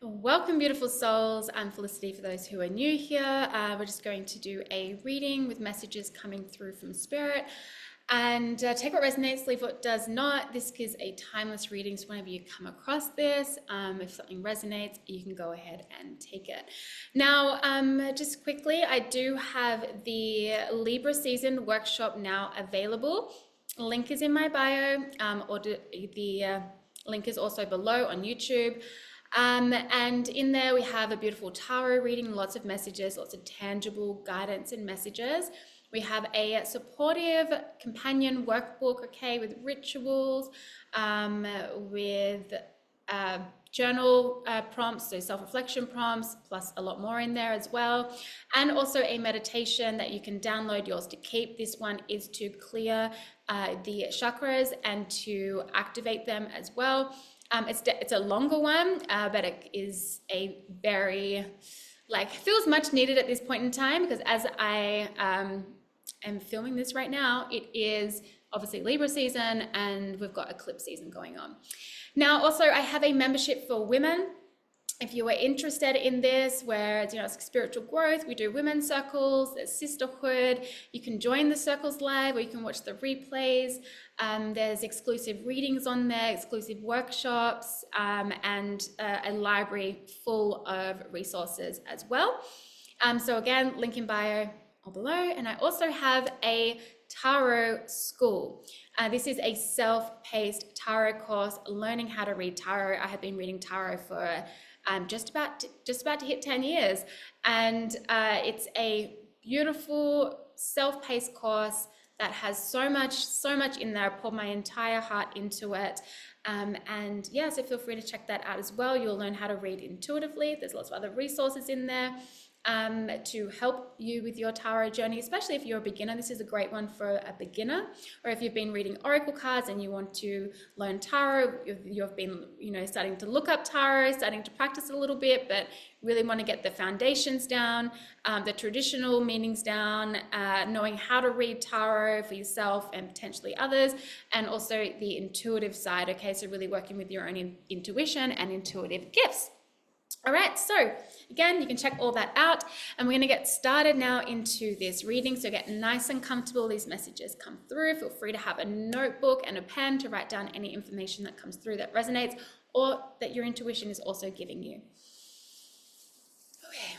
Welcome, beautiful souls. I'm Felicity for those who are new here. We're just going to do a reading with messages coming through from Spirit. And take what resonates, leave what does not. This is a timeless reading, so whenever you come across this, if something resonates, you can go ahead and take it. Now, just quickly, I do have the Libra season workshop now available. Link is in my bio, or the link is also below on YouTube. And in there we have a beautiful tarot reading, lots of messages, lots of tangible guidance and messages. We have a supportive companion workbook, okay, with rituals, with journal prompts, so self-reflection prompts, plus a lot more in there as well. And also a meditation that you can download, yours to keep. This one is to clear the chakras and to activate them as well. It's a longer one, but it is a very, feels much needed at this point in time, because as I am filming this right now, it is obviously Libra season and we've got eclipse season going on. Now, also I have a membership for women. If you are interested in this, where it's, it's spiritual growth, we do women's circles, there's sisterhood. You can join the circles live, or you can watch the replays. There's exclusive readings on there, exclusive workshops, and a library full of resources as well. So again, link in bio or below. And I also have a tarot school. This is a self-paced tarot course, learning how to read tarot. I have been reading tarot for just about to hit 10 years. And it's a beautiful self-paced course that has so much in there. I poured my entire heart into it. And yeah, so feel free to check that out as well. You'll learn how to read intuitively. There's lots of other resources in there to help you with your tarot journey, especially if you're a beginner. This is a great one for a beginner, or if you've been reading oracle cards and you want to learn tarot, you've been, starting to look up tarot, starting to practice a little bit, but really want to get the foundations down, the traditional meanings down, knowing how to read tarot for yourself and potentially others, and also the intuitive side, okay? So really working with your own intuition and intuitive gifts. All right, so again, you can check all that out, and we're going to get started now into this reading. So get nice and comfortable. These messages come through. Feel free to have a notebook and a pen to write down any information that comes through that resonates or that your intuition is also giving you. Okay.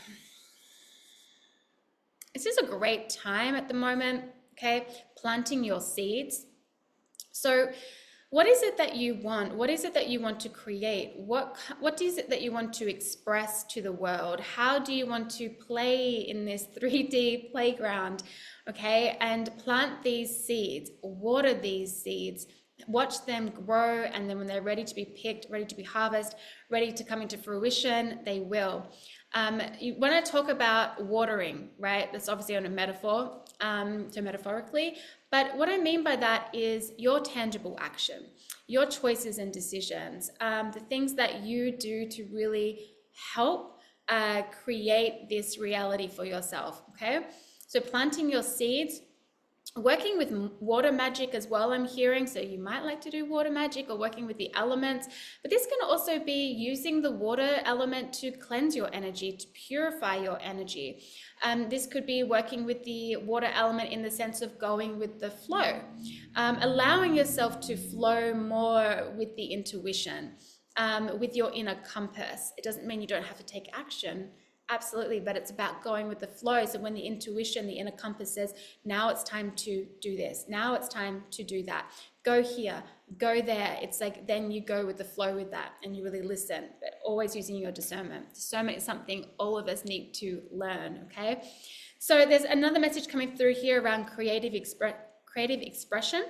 This is a great time at the moment, okay? Planting your seeds. So what is it that you want? What is it that you want to create? What is it that you want to express to the world? How do you want to play in this 3D playground? Okay, and plant these seeds, water these seeds, watch them grow, and then when they're ready to be picked, ready to be harvested, ready to come into fruition, they will. When I talk about watering, right, that's obviously on a metaphor, so metaphorically, but what I mean by that is your tangible action, your choices and decisions, the things that you do to really help create this reality for yourself, okay? So planting your seeds, working with water magic as well, I'm hearing. So you might like to do water magic or working with the elements, but this can also be using the water element to cleanse your energy, to purify your energy. This could be working with the water element in the sense of going with the flow, allowing yourself to flow more with the intuition, with your inner compass. It doesn't mean you don't have to take action. Absolutely, but it's about going with the flow. So when the intuition, the inner compass says, now it's time to do this, now it's time to do that, go here, go there, it's like then you go with the flow with that and you really listen, but always using your discernment. Discernment is something all of us need to learn, okay? So there's another message coming through here around creative expression.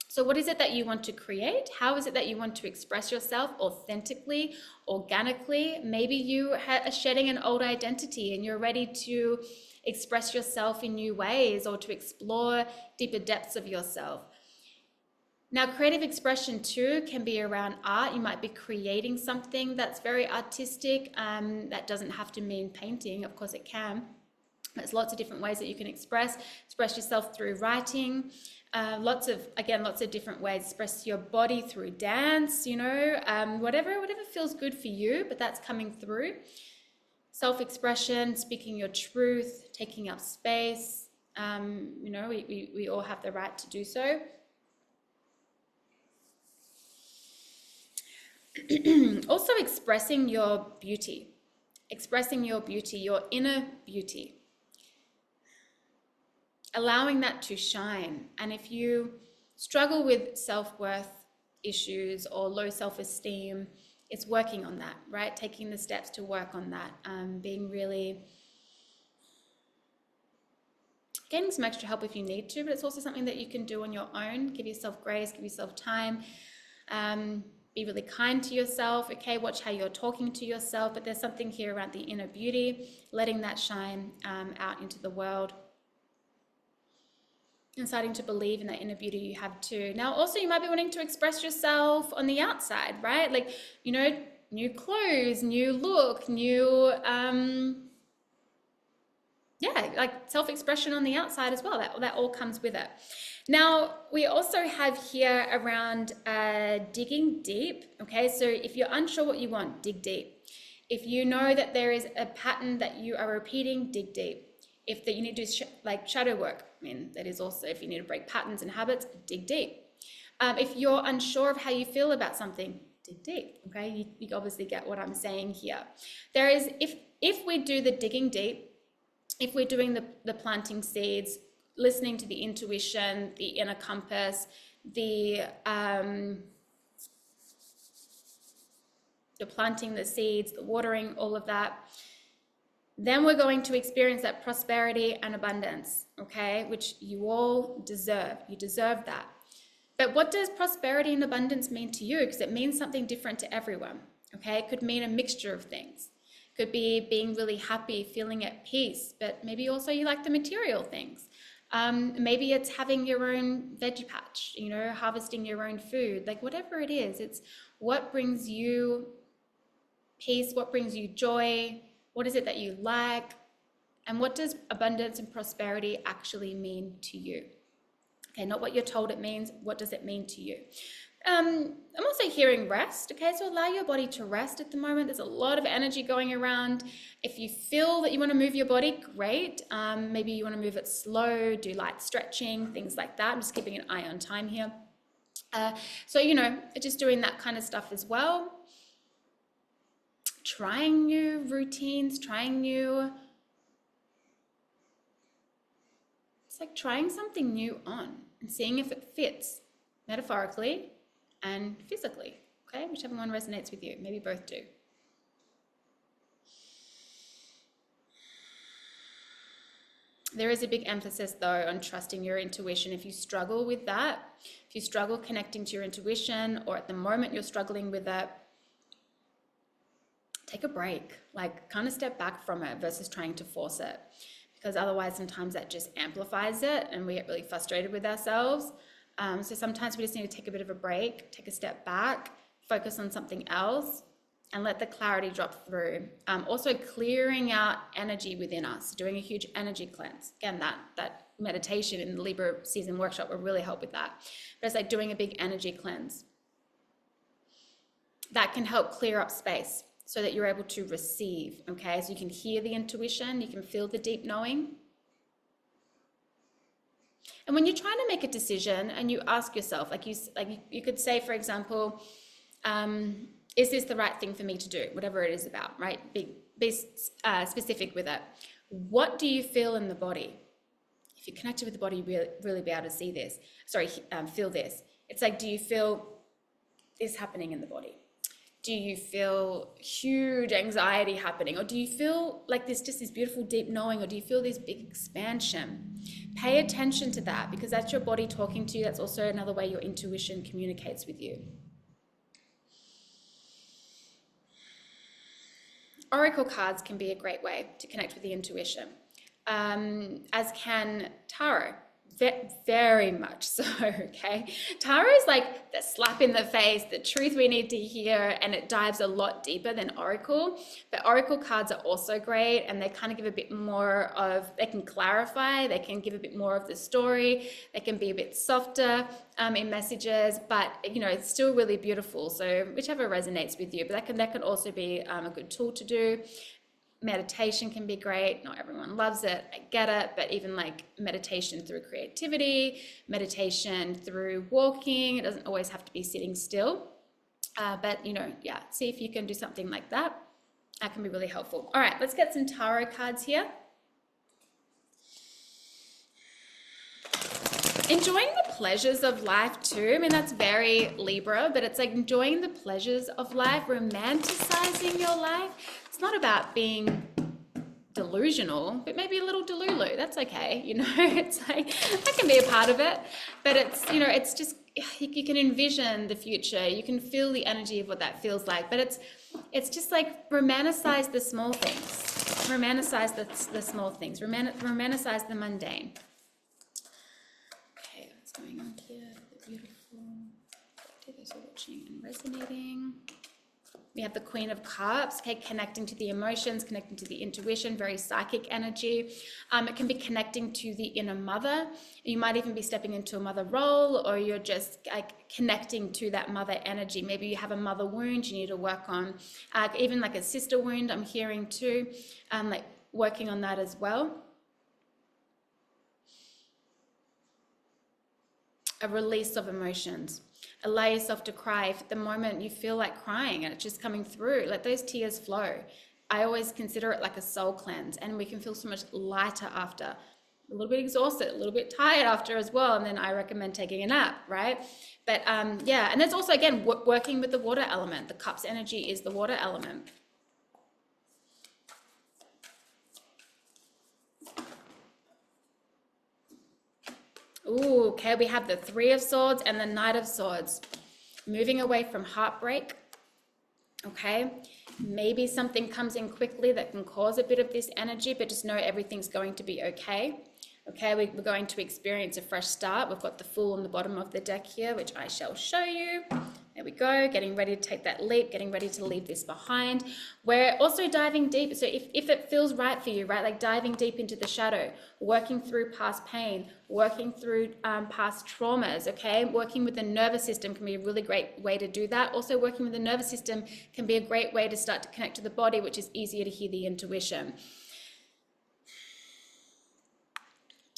So what is it that you want to create? How is it that you want to express yourself authentically, organically? Maybe you are shedding an old identity and you're ready to express yourself in new ways or to explore deeper depths of yourself. Now, creative expression too can be around art. You might be creating something that's very artistic. That doesn't have to mean painting. Of course it can. There's lots of different ways that you can express yourself through writing, lots of different ways. Express your body through dance, whatever feels good for you, but that's coming through. Self-expression, speaking your truth, taking up space. We all have the right to do so. Also expressing your beauty, your inner beauty. Allowing that to shine. And if you struggle with self-worth issues or low self-esteem, it's working on that, right? Taking the steps to work on that, getting some extra help if you need to, but it's also something that you can do on your own. Give yourself grace, give yourself time. Be really kind to yourself, okay? Watch how you're talking to yourself, but there's something here around the inner beauty, letting that shine out into the world. And starting to believe in that inner beauty you have too. Now, also, you might be wanting to express yourself on the outside, right? Like, new clothes, new look, new, like self-expression on the outside as well. That all comes with it. Now, we also have here around digging deep, okay? So if you're unsure what you want, dig deep. If you know that there is a pattern that you are repeating, dig deep. If that you need to do shadow work, that is also, if you need to break patterns and habits, dig deep. If you're unsure of how you feel about something, dig deep, okay? You obviously get what I'm saying here. There is, if we do the digging deep, if we're doing the planting seeds, listening to the intuition, the inner compass, the planting the seeds, the watering, all of that, then we're going to experience that prosperity and abundance, okay? Which you all deserve. You deserve that. But what does prosperity and abundance mean to you? Because it means something different to everyone, okay? It could mean a mixture of things. It could be being really happy, feeling at peace, but maybe also you like the material things. Maybe it's having your own veggie patch, harvesting your own food, like whatever it is, it's what brings you peace, what brings you joy, what is it that you like, and what does abundance and prosperity actually mean to you? Okay, not what you're told it means, what does it mean to you? I'm also hearing rest, okay, so allow your body to rest at the moment. There's a lot of energy going around. If you feel that you want to move your body, great. Maybe you want to move it slow, do light stretching, things like that. I'm just keeping an eye on time here. So, just doing that kind of stuff as well. Trying new routines, it's like trying something new on and seeing if it fits metaphorically and physically, okay? Whichever one resonates with you, maybe both do. There is a big emphasis though on trusting your intuition. If you struggle with that, if you struggle connecting to your intuition, or at the moment you're struggling with that, take a break, like kind of step back from it versus trying to force it, because otherwise sometimes that just amplifies it and we get really frustrated with ourselves. So sometimes we just need to take a bit of a break, take a step back, focus on something else, and let the clarity drop through. Also clearing out energy within us, doing a huge energy cleanse. Again, that meditation in the Libra season workshop will really help with that. But it's like doing a big energy cleanse. That can help clear up space so that you're able to receive, okay? So you can hear the intuition, you can feel the deep knowing. And when you're trying to make a decision and you ask yourself, you could say, for example, is this the right thing for me to do? Whatever it is about, right? Be specific with it. What do you feel in the body? If you're connected with the body, you really be able to see this. Feel this. It's like, do you feel this happening in the body? Do you feel huge anxiety happening? Or do you feel like there's just this beautiful deep knowing? Or do you feel this big expansion? Pay attention to that, because that's your body talking to you. That's also another way your intuition communicates with you. Oracle cards can be a great way to connect with the intuition, as can tarot Very much so, okay? Tarot is like the slap in the face, the truth we need to hear, and it dives a lot deeper than Oracle. But Oracle cards are also great, and they kind of give a bit more of, they can clarify, they can give a bit more of the story, they can be a bit softer in messages, but you know, it's still really beautiful. So whichever resonates with you, but that can also be a good tool to do. Meditation can be great. Not everyone loves it. I get it. But even like meditation through creativity, meditation through walking, it doesn't always have to be sitting still. But, you know, yeah, see if you can do something like that. That can be really helpful. All right, let's get some tarot cards here. Enjoying the pleasures of life too. I mean, that's very Libra, but it's like enjoying the pleasures of life, romanticizing your life. It's not about being delusional, but maybe a little delulu. That's okay. You know, it's like that can be a part of it, but it's, you know, it's just, you can envision the future. You can feel the energy of what that feels like, but it's just like romanticize the small things, romanticize the small things, romanticize the mundane. Going on here, the beautiful those are watching and resonating. We have the Queen of Cups, okay, connecting to the emotions, connecting to the intuition, very psychic energy. It can be connecting to the inner mother. You might even be stepping into a mother role, or you're just like connecting to that mother energy. Maybe you have a mother wound you need to work on, even like a sister wound I'm hearing too, like working on that as well. A release of emotions. Allow yourself to cry. If at the moment you feel like crying and it's just coming through, let those tears flow. I always consider it like a soul cleanse, and we can feel so much lighter after. A little bit exhausted, a little bit tired after as well, and then I recommend taking a nap, right? But yeah, and there's also, again, working with the water element. The Cups energy is the water element. Ooh, okay, we have the Three of Swords and the Knight of Swords. Moving away from heartbreak, okay? Maybe something comes in quickly that can cause a bit of this energy, but just know everything's going to be okay. Okay, we're going to experience a fresh start. We've got the Fool on the bottom of the deck here, which I shall show you. There we go, getting ready to take that leap, getting ready to leave this behind. We're also diving deep. So if it feels right for you, right, like diving deep into the shadow, working through past pain, working through past traumas, okay? Working with the nervous system can be a really great way to do that. Also, working with the nervous system can be a great way to start to connect to the body, which is easier to hear the intuition.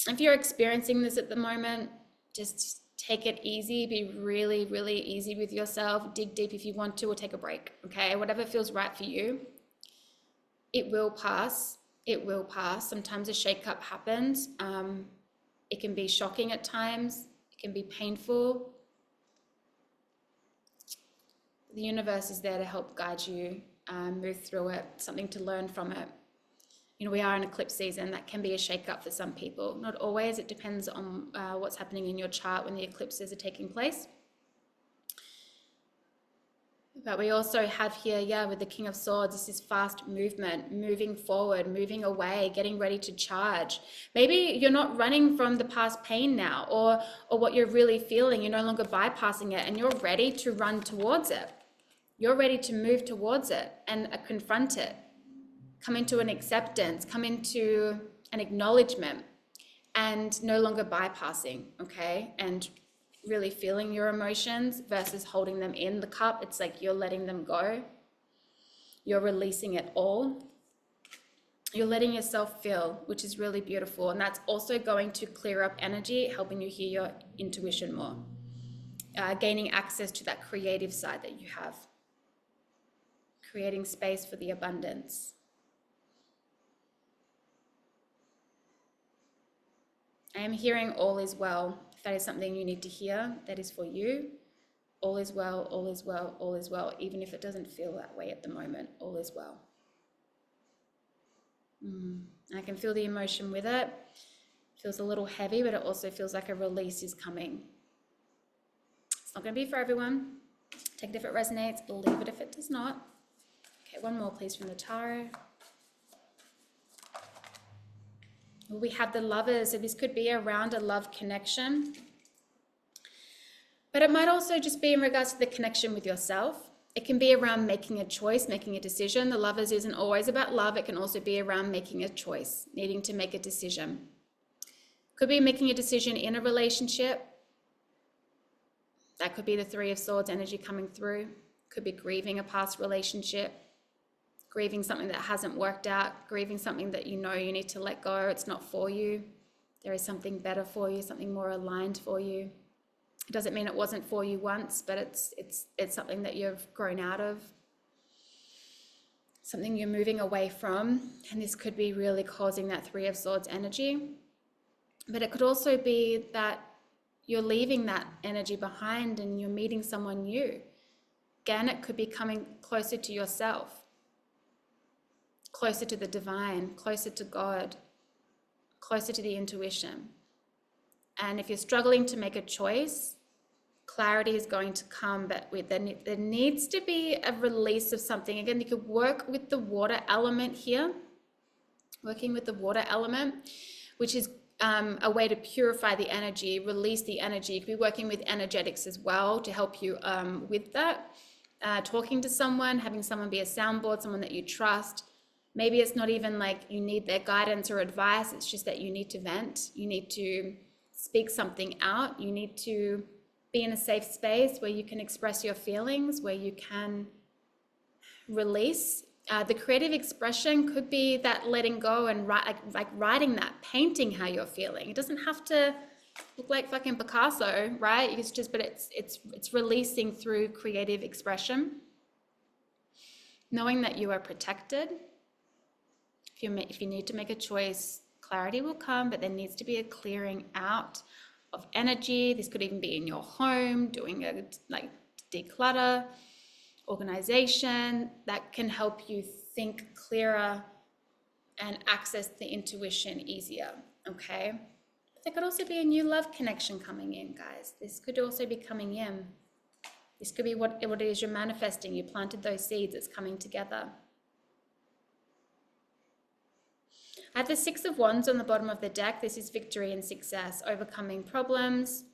If you're experiencing this at the moment, just take it easy, be really, really easy with yourself, dig deep if you want to, or take a break, okay? Whatever feels right for you. It will pass, it will pass. Sometimes a shake-up happens. It can be shocking at times, it can be painful. The universe is there to help guide you, move through it, something to learn from it. You know, we are in eclipse season. That can be a shake-up for some people. Not always. It depends on what's happening in your chart when the eclipses are taking place. But we also have here, yeah, with the King of Swords, this is fast movement, moving forward, moving away, getting ready to charge. Maybe you're not running from the past pain now, or what you're really feeling. You're no longer bypassing it, and you're ready to run towards it. You're ready to move towards it and confront it. Come into an acceptance, come into an acknowledgement, and no longer bypassing, okay? And really feeling your emotions versus holding them in the cup. It's like you're letting them go. You're releasing it all. You're letting yourself feel, which is really beautiful. And that's also going to clear up energy, helping you hear your intuition more. Gaining access to that creative side that you have. Creating space for the abundance. I am hearing all is well. If that is something you need to hear, that is for you. All is well, all is well, all is well. Even if it doesn't feel that way at the moment, all is well. I can feel the emotion with it. It feels a little heavy, but it also feels like a release is coming. It's not going to be for everyone. Take it if it resonates, leave it if it does not. Okay, one more please from the tarot. We have the Lovers, so this could be around a love connection. But it might also just be in regards to the connection with yourself. It can be around making a choice, making a decision. The Lovers isn't always about love. It can also be around making a choice, needing to make a decision. Could be making a decision in a relationship. That could be the Three of Swords energy coming through. Could be grieving a past relationship, grieving something that hasn't worked out, grieving something that you know you need to let go. It's not for you. There is something better for you, something more aligned for you. It doesn't mean it wasn't for you once, but it's something that you've grown out of, something you're moving away from. And this could be really causing that Three of Swords energy. But it could also be that you're leaving that energy behind and you're meeting someone new. Again, it could be coming closer to yourself, closer to the divine, closer to God, closer to the intuition. And if you're struggling to make a choice, clarity is going to come, but there needs to be a release of something. Again, you could work with the water element here, working with the water element, which is a way to purify the energy, release the energy. You could be working with energetics as well to help you with that. Talking to someone, having someone be a soundboard, someone that you trust. Maybe it's not even like you need their guidance or advice. It's just that you need to vent. You need to speak something out. You need to be in a safe space where you can express your feelings, where you can release. The creative expression could be that letting go and like writing that, painting how you're feeling. It doesn't have to look like fucking Picasso, right? It's just, but it's releasing through creative expression. Knowing that you are protected. If you need to make a choice, clarity will come, but there needs to be a clearing out of energy. This could even be in your home, doing a like declutter, organization that can help you think clearer and access the intuition easier, okay? There could also be a new love connection coming in, guys. This could also be coming in. This could be what it is you're manifesting. You planted those seeds, it's coming together. I have the Six of Wands on the bottom of the deck. This is victory and success, overcoming problems,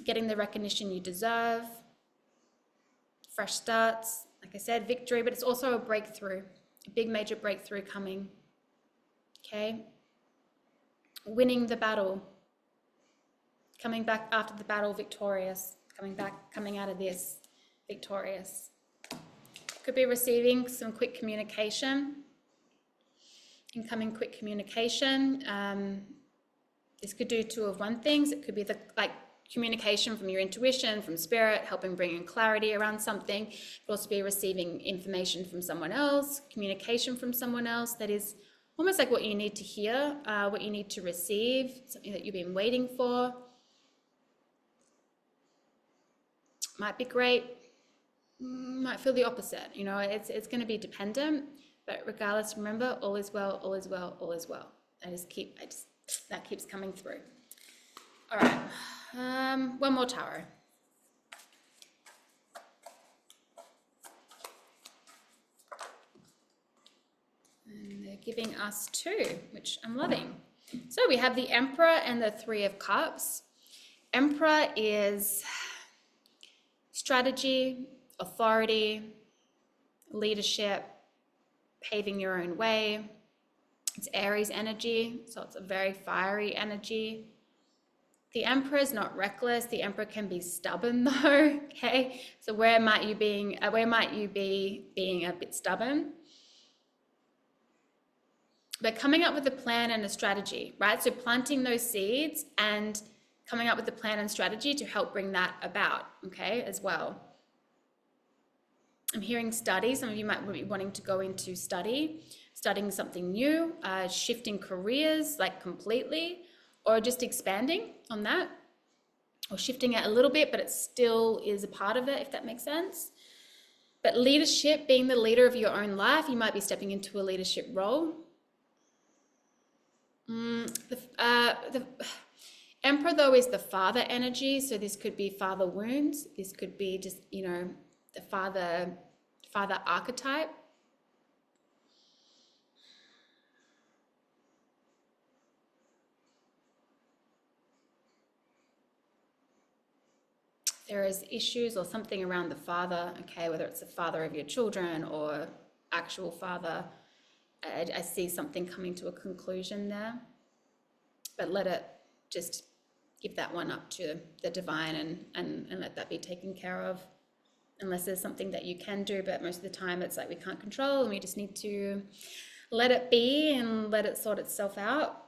getting the recognition you deserve, fresh starts. Like I said, victory, but it's also a breakthrough, a big major breakthrough coming, okay? Winning the battle, coming back after the battle victorious, coming out of this victorious. Could be receiving some quick communication, incoming quick communication. This could do two of one things. It could be the communication from your intuition, from spirit, helping bring in clarity around something. It could also be receiving information from someone else, communication from someone else that is almost like what you need to hear, what you need to receive, something that you've been waiting for. Might be great, might feel the opposite. You know, it's going to be dependent. But regardless, remember, all is well, all is well, all is well. That keeps coming through. All right, one more tarot. And they're giving us two, which I'm loving. So we have the Emperor and the Three of Cups. Emperor is strategy, authority, leadership, paving your own way. It's Aries energy, so it's a very fiery energy. The Emperor is not reckless. The Emperor can be stubborn though, okay? So where might you be being a bit stubborn? But coming up with a plan and a strategy, right? So planting those seeds and coming up with a plan and strategy to help bring that about, okay, as well. I'm hearing study. Some of you might be wanting to go into studying something new, shifting careers like completely, or just expanding on that, or shifting it a little bit, but it still is a part of it, if that makes sense. But leadership, being the leader of your own life, you might be stepping into a leadership role. The Emperor, though, is the father energy, so this could be father wounds. This could be just, you know, the father archetype. there is issues or something around the father, okay, whether it's the father of your children or actual father. I see something coming to a conclusion there, but let it just give that one up to the divine and let that be taken care of, unless there's something that you can do. But most of the time it's like we can't control and we just need to let it be and let it sort itself out.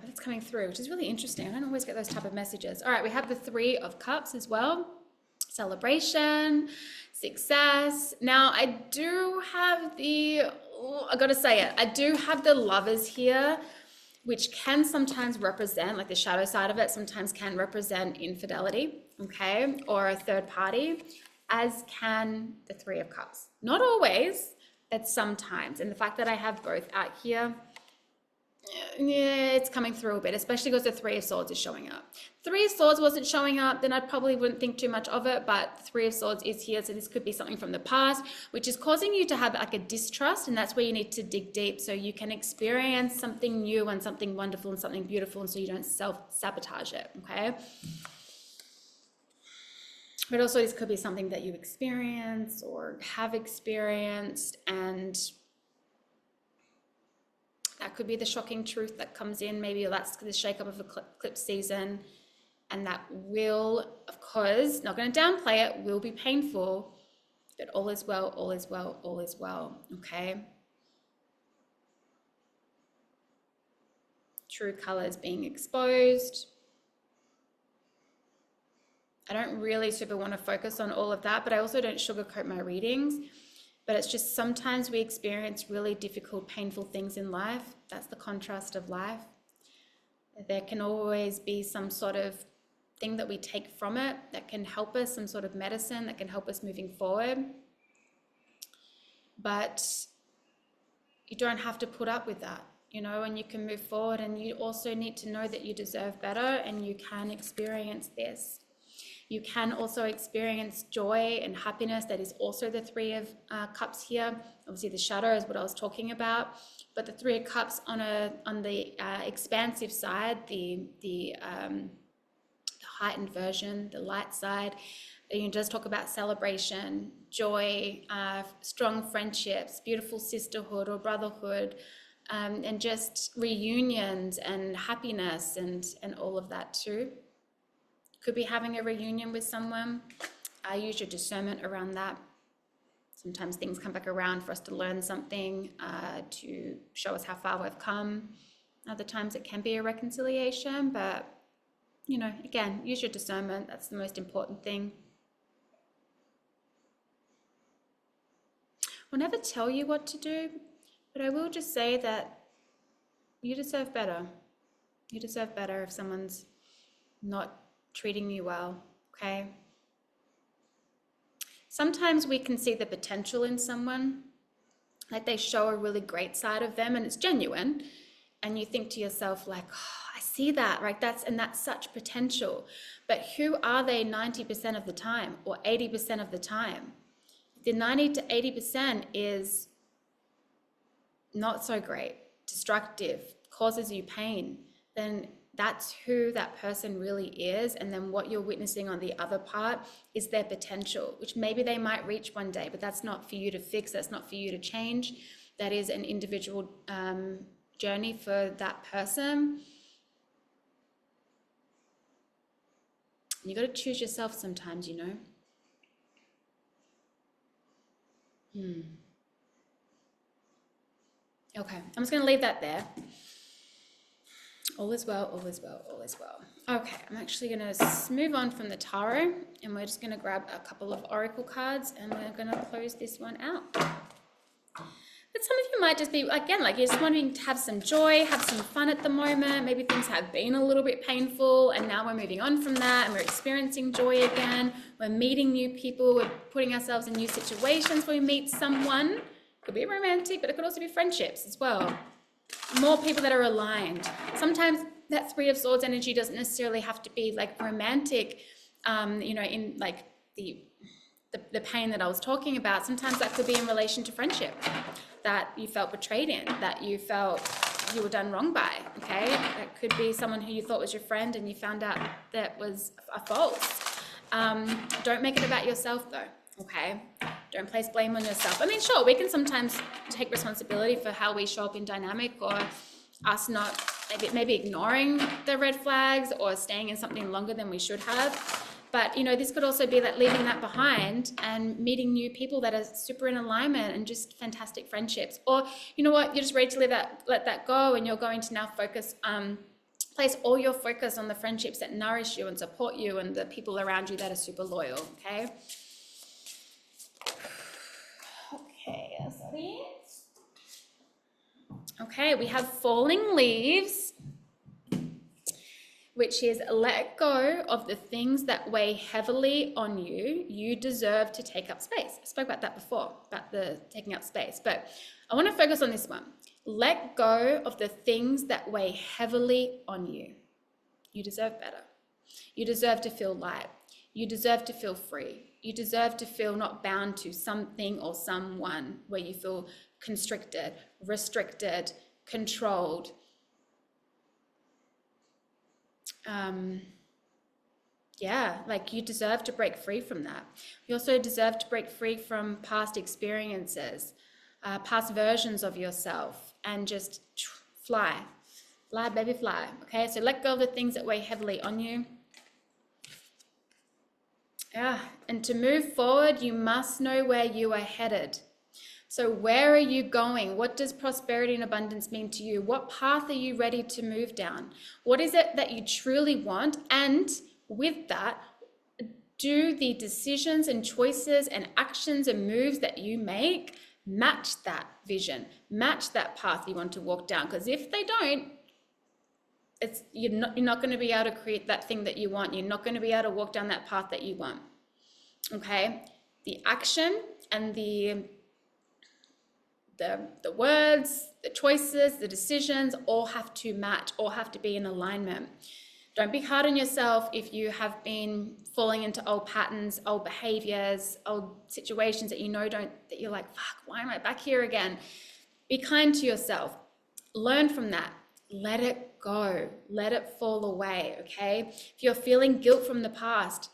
But it's coming through, which is really interesting. I don't always get those type of messages. All right, we have the Three of Cups as well. Celebration, success. Now I do have I gotta say it, I do have the Lovers here, which can sometimes represent, like the shadow side of it, sometimes can represent infidelity, okay, or a third party, as can the Three of Cups. Not always, but sometimes. And the fact that I have both out here, yeah, it's coming through a bit, especially because the Three of Swords is showing up. Three of Swords wasn't showing up, then I probably wouldn't think too much of it, but Three of Swords is here, so this could be something from the past, which is causing you to have like a distrust, and that's where you need to dig deep so you can experience something new and something wonderful and something beautiful, and so you don't self-sabotage it, okay? But also this could be something that you experience or have experienced, and that could be the shocking truth that comes in. Maybe that's the shake-up of eclipse season, and that will, of course, not going to downplay it, will be painful, but all is well, all is well, all is well, okay? True colors being exposed. I don't really super want to focus on all of that, but I also don't sugarcoat my readings. But it's just sometimes we experience really difficult, painful things in life. That's the contrast of life. There can always be some sort of thing that we take from it that can help us, some sort of medicine that can help us moving forward. But you don't have to put up with that, you know, and you can move forward, and you also need to know that you deserve better and you can experience this. You can also experience joy and happiness. That is also the Three of Cups here. Obviously the shadow is what I was talking about, but the Three of Cups on the expansive side, the heightened version, the light side, you can just talk about celebration, joy, strong friendships, beautiful sisterhood or brotherhood, and just reunions and happiness and all of that too. Could be having a reunion with someone. Use your discernment around that. Sometimes things come back around for us to learn something, to show us how far we've come. Other times it can be a reconciliation, but, you know, again, use your discernment. That's the most important thing. I'll never tell you what to do, but I will just say that you deserve better. You deserve better if someone's not treating you well, okay? Sometimes we can see the potential in someone, like they show a really great side of them and it's genuine, and you think to yourself like, oh, I see that, right? That's such potential. But who are they 90% of the time or 80% of the time? If the 90 to 80% is not so great, destructive, causes you pain, then that's who that person really is. And then what you're witnessing on the other part is their potential, which maybe they might reach one day, but that's not for you to fix. That's not for you to change. That is an individual journey for that person. You got to choose yourself sometimes, you know. Okay, I'm just going to leave that there. All is well, all is well, all is well. Okay, I'm actually going to move on from the tarot, and we're just going to grab a couple of oracle cards, and we're going to close this one out. But some of you might just be, again, like you're just wanting to have some joy, have some fun at the moment. Maybe things have been a little bit painful, and now we're moving on from that, and we're experiencing joy again. We're meeting new people. We're putting ourselves in new situations where we meet someone. Could be romantic, but it could also be friendships as well. More people that are aligned. Sometimes that Three of Swords energy doesn't necessarily have to be like romantic, you know, in like the pain that I was talking about. Sometimes that could be in relation to friendship, that you felt betrayed in, that you felt you were done wrong by, okay? It could be someone who you thought was your friend and you found out that was a false. Don't make it about yourself though, okay? Don't place blame on yourself. I mean, sure, we can sometimes take responsibility for how we show up in dynamic, or us not, maybe ignoring the red flags or staying in something longer than we should have. But, you know, this could also be that leaving that behind and meeting new people that are super in alignment and just fantastic friendships. Or, you know what, you're just ready to let that go, and you're going to now focus, place all your focus on the friendships that nourish you and support you and the people around you that are super loyal, okay? Okay, sorry. Okay, we have falling leaves, which is let go of the things that weigh heavily on you. You deserve to take up space. I spoke about that before, about the taking up space, but I want to focus on this one. Let go of the things that weigh heavily on you. You deserve better. You deserve to feel light. You deserve to feel free. You deserve to feel not bound to something or someone where you feel constricted, restricted, controlled. Yeah, like you deserve to break free from that. You also deserve to break free from past experiences, past versions of yourself, and just fly, baby, fly. Okay, so let go of the things that weigh heavily on you. Yeah, and to move forward, you must know where you are headed. So where are you going? What does prosperity and abundance mean to you? What path are you ready to move down? What is it that you truly want? And with that, do the decisions and choices and actions and moves that you make match that vision, match that path you want to walk down? Because if they don't, you're not going to be able to create that thing that you want. You're not going to be able to walk down that path that you want. Okay? The action and the words, the choices, the decisions all have to match, all have to be in alignment. Don't be hard on yourself if you have been falling into old patterns, old behaviors, old situations that you know that you're like, fuck, why am I back here again? Be kind to yourself. Learn from that. Let it go. Let it fall away, okay? If you're feeling guilt from the past,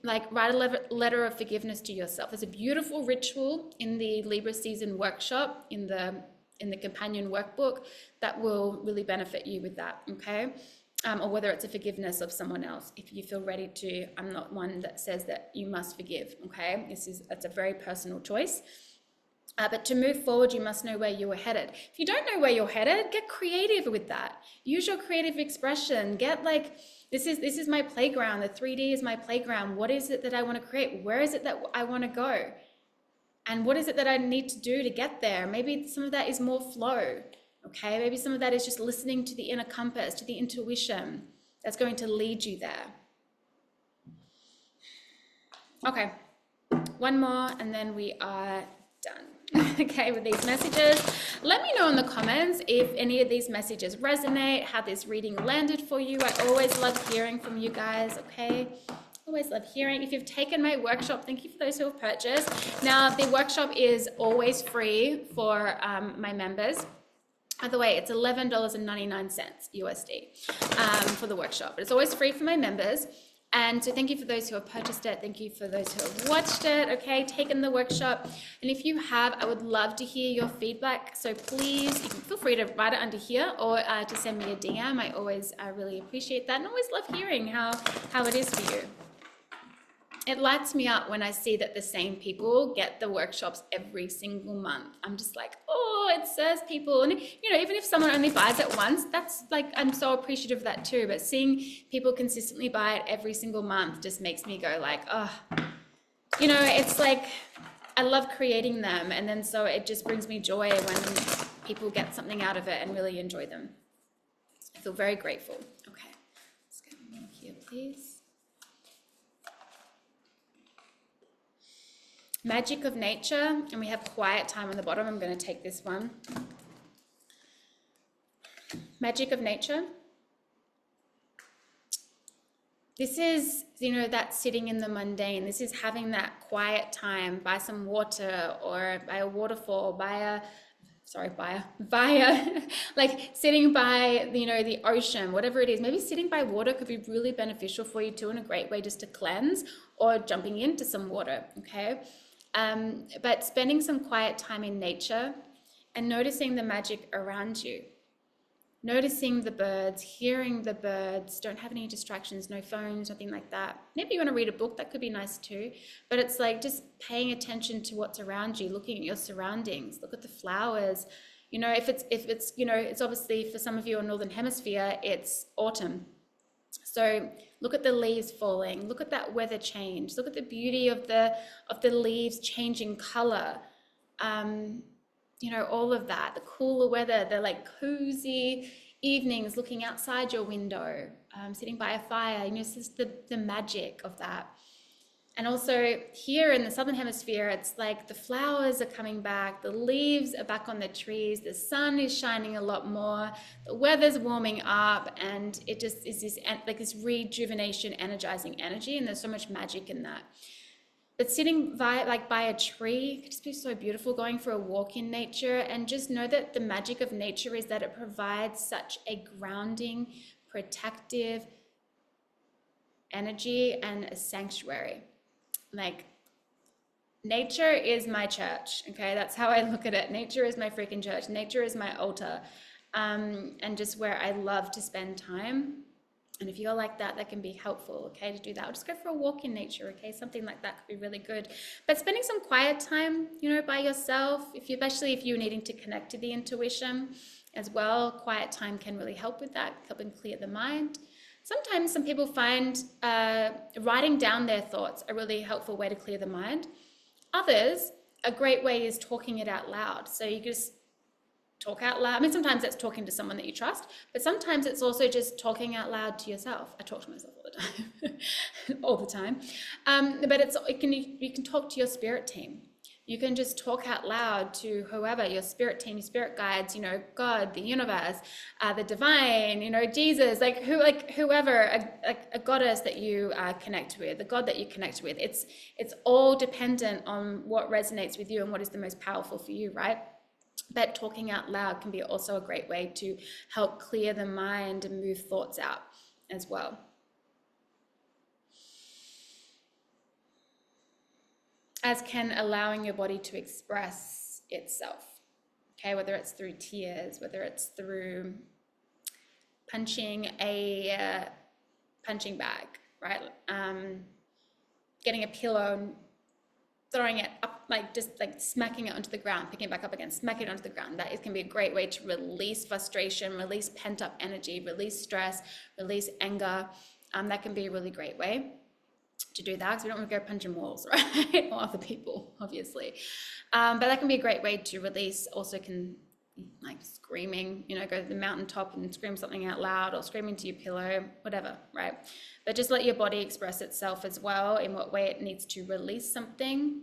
like write a letter of forgiveness to yourself. There's a beautiful ritual in the Libra season workshop in the companion workbook that will really benefit you with that, okay? Or whether it's a forgiveness of someone else, if you feel ready to. I'm not one that says that you must forgive, okay? It's a very personal choice. But to move forward, you must know where you are headed. If you don't know where you're headed, get creative with that. Use your creative expression. Get like, this is my playground. The 3D is my playground. What is it that I want to create? Where is it that I want to go? And what is it that I need to do to get there? Maybe some of that is more flow, okay? Maybe some of that is just listening to the inner compass, to the intuition that's going to lead you there. Okay, one more and then we are done. Okay, with these messages. Let me know in the comments if any of these messages resonate, how this reading landed for you. I always love hearing from you guys, okay? Always love hearing. If you've taken my workshop, thank you for those who have purchased. Now, the workshop is always free for my members. By the way, it's $11.99 USD for the workshop, but it's always free for my members. And so thank you for those who have purchased it. Thank you for those who have watched it, okay, taken the workshop. And if you have, I would love to hear your feedback. So please, you can feel free to write it under here or to send me a DM. I always really appreciate that and always love hearing how it is for you. It lights me up when I see that the same people get the workshops every single month. I'm just like, oh, it serves people. And, you know, even if someone only buys it once, that's like, I'm so appreciative of that too. But seeing people consistently buy it every single month just makes me go like, oh, you know, it's like, I love creating them. And then so it just brings me joy when people get something out of it and really enjoy them. I feel very grateful. Okay, let's get more here, please. Magic of nature, and we have quiet time on the bottom. I'm going to take this one. Magic of nature. This is, you know, that sitting in the mundane. This is having that quiet time by some water or by a waterfall, by via like sitting by, you know, the ocean, whatever it is. Maybe sitting by water could be really beneficial for you too, and a great way just to cleanse, or jumping into some water, okay? But spending some quiet time in nature and noticing the magic around you. Noticing the birds, hearing the birds, don't have any distractions, no phones, nothing like that. Maybe you want to read a book, that could be nice too. But it's like just paying attention to what's around you, looking at your surroundings, look at the flowers. You know, if it's, you know, it's obviously for some of you in Northern Hemisphere, it's autumn. So look at the leaves falling, look at that weather change, look at the beauty of the leaves changing color. You know, all of that, the cooler weather, the like cozy evenings, looking outside your window, sitting by a fire, you know, this is the magic of that. And also here in the Southern Hemisphere, it's like the flowers are coming back, the leaves are back on the trees, the sun is shining a lot more, the weather's warming up, and it just is this like this rejuvenation, energizing energy, and there's so much magic in that. But sitting by a tree could just be so beautiful, going for a walk in nature, and just know that the magic of nature is that it provides such a grounding, protective energy and a sanctuary. Like, nature is my church, okay? That's how I look at it. Nature is my freaking church. Nature is my altar, and just where I love to spend time. And if you're like that, that can be helpful, okay, to do that. Or just go for a walk in nature, okay? Something like that could be really good. But spending some quiet time, you know, by yourself, especially if you're needing to connect to the intuition as well, quiet time can really help with that, helping clear the mind. Sometimes some people find writing down their thoughts a really helpful way to clear the mind. Others, a great way is talking it out loud. So you just talk out loud. I mean, sometimes that's talking to someone that you trust, but sometimes it's also just talking out loud to yourself. I talk to myself all the time, all the time. But you can talk to your spirit team. You can just talk out loud to whoever, your spirit team, your spirit guides, you know, God, the universe, the divine, you know, Jesus, whoever, a goddess that you connect with, the God that you connect with. It's all dependent on what resonates with you and what is the most powerful for you, right? But talking out loud can be also a great way to help clear the mind and move thoughts out as well. As can allowing your body to express itself, okay? Whether it's through tears, whether it's through punching a punching bag, right? Getting a pillow and throwing it up, just smacking it onto the ground, picking it back up again, smacking it onto the ground. That can be a great way to release frustration, release pent-up energy, release stress, release anger. That can be a really great way to do that, because we don't want to go punching walls, right? Or other people, obviously. But that can be a great way to release. Also can, like, screaming, you know, go to the mountaintop and scream something out loud, or screaming to your pillow, whatever, right? But just let your body express itself as well in what way it needs to release something.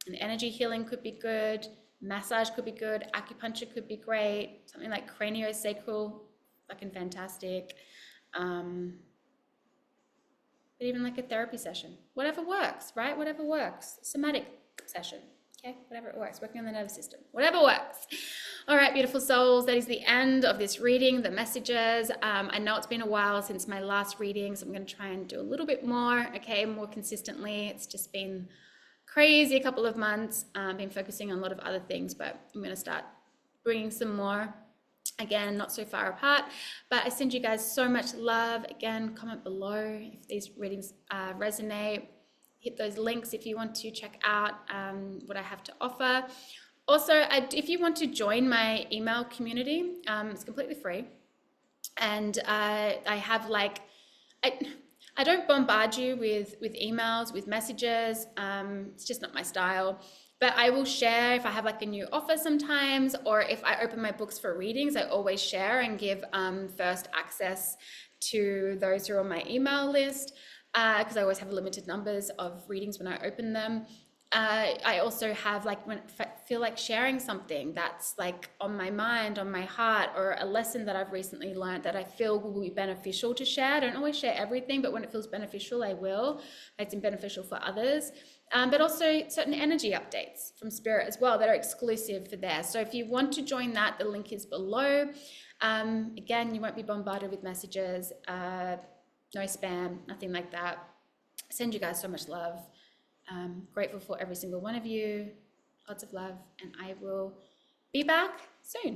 And energy healing could be good, massage could be good, acupuncture could be great, something like craniosacral, fucking fantastic. But even like a therapy session, whatever works, right? Whatever works. Somatic session, okay? Whatever it works, working on the nervous system, whatever works. All right, beautiful souls, that is the end of this reading, the messages. I know it's been a while since my last reading, so I'm going to try and do a little bit more, okay, more consistently. It's just been crazy a couple of months. I've been focusing on a lot of other things, but I'm going to start bringing some more. Again, not so far apart, but I send you guys so much love. Again, comment below if these readings resonate. Hit those links if you want to check out what I have to offer. Also, if you want to join my email community, it's completely free. And I have I don't bombard you with emails, with messages. It's just not my style. But I will share if I have like a new offer sometimes, or if I open my books for readings, I always share and give first access to those who are on my email list, because I always have limited numbers of readings when I open them. I also have like when I feel like sharing something that's like on my mind, on my heart, or a lesson that I've recently learned that I feel will be beneficial to share. I don't always share everything, but when it feels beneficial, I will. It's beneficial for others. But also certain energy updates from Spirit as well that are exclusive for there. So if you want to join that, the link is below. Again, you won't be bombarded with messages, no spam, nothing like that. Send you guys so much love. Grateful for every single one of you. Lots of love, and I will be back soon.